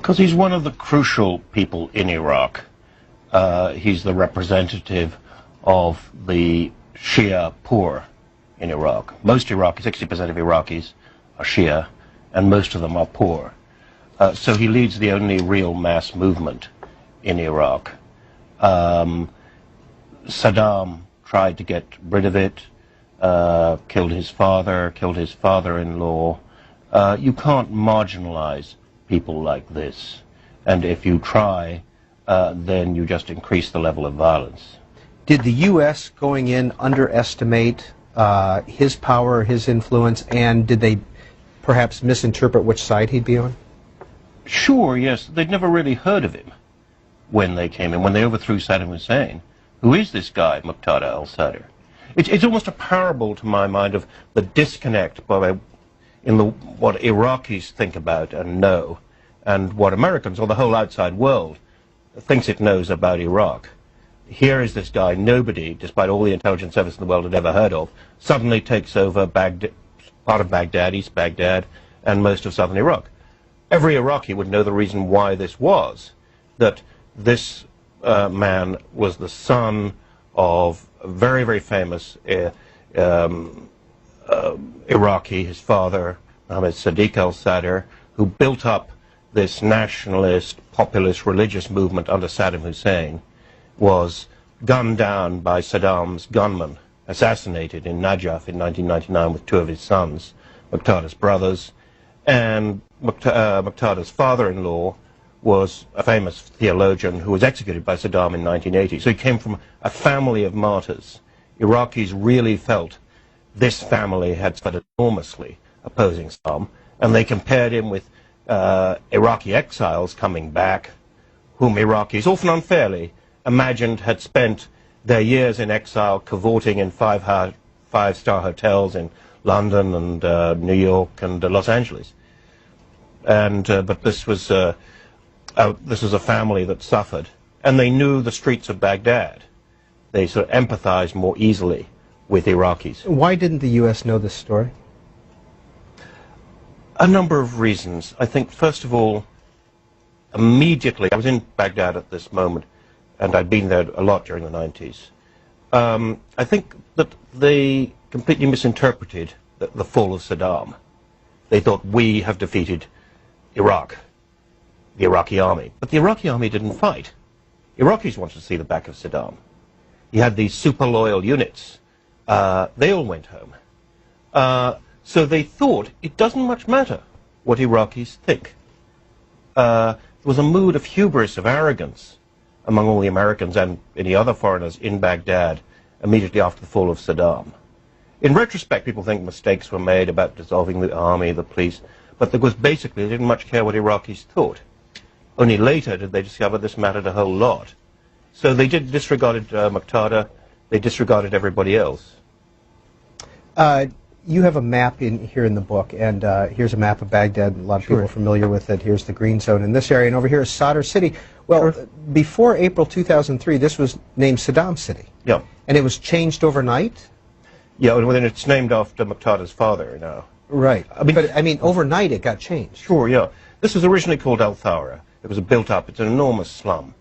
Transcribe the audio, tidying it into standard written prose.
Because he's one of the crucial people in Iraq. He's the representative of the Shia poor in Iraq. Most Iraqis, 60% of Iraqis are Shia, and most of them are poor. So he leads the only real mass movement in Iraq. Saddam tried to get rid of it, killed his father-in-law. You can't marginalize people like this, and if you try, then you just increase the level of violence. Did the U.S. going in underestimate his power, his influence, and did they perhaps misinterpret which side he'd be on? Sure, yes. They'd never really heard of him when they came in, when they overthrew Saddam Hussein. Who is this guy, Maqtada al-Sadr? It's almost a parable to my mind of the disconnect in what Iraqis think about and know, and what Americans, or the whole outside world, thinks it knows about Iraq. Here is this guy nobody, despite all the intelligence service in the world, had ever heard of, suddenly takes over part of Baghdad, East Baghdad, and most of southern Iraq. Every Iraqi would know the reason why this was, that this man was the son of a very, very famous Iraqi, his father, Mohammed Sadiq al-Sadr, who built up this nationalist, populist, religious movement under Saddam Hussein, was gunned down by Saddam's gunmen, assassinated in Najaf in 1999 with two of his sons, Muqtada's brothers, and Muqtada's father-in-law was a famous theologian who was executed by Saddam in 1980. So he came from a family of martyrs. Iraqis really felt this family had suffered enormously opposing Saddam, and they compared him with Iraqi exiles coming back, whom Iraqis, often unfairly, imagined had spent their years in exile cavorting in five-star hotels in London and New York and Los Angeles. And but this was a family that suffered, and they knew the streets of Baghdad. They sort of empathized more easily with Iraqis. Why didn't the U.S. know this story? A number of reasons. I think, first of all, immediately, I was in Baghdad at this moment, and I'd been there a lot during the 90s. I think that they completely misinterpreted the fall of Saddam. They thought, we have defeated Iraq, the Iraqi army. But the Iraqi army didn't fight. Iraqis wanted to see the back of Saddam. He had these super loyal units. They all went home. So they thought it doesn't much matter what Iraqis think. There was a mood of hubris, of arrogance among all the Americans and any other foreigners in Baghdad immediately after the fall of Saddam. In retrospect, people think mistakes were made about dissolving the army, the police, but there was basically, they didn't much care what Iraqis thought. Only later did they discover this mattered a whole lot. So they disregarded Muqtada, they disregarded everybody else. You have a map here in the book, and here's a map of Baghdad. A lot of people are familiar with it. Here's the green zone in this area, and over here is Sadr City. Well, before April 2003, this was named Saddam City. Yeah. And it was changed overnight? Yeah, and then it's named after Muqtada's father now. Right. But, I mean, overnight it got changed. Sure, yeah. This was originally called Al Thawra. It was built up. It's an enormous slum.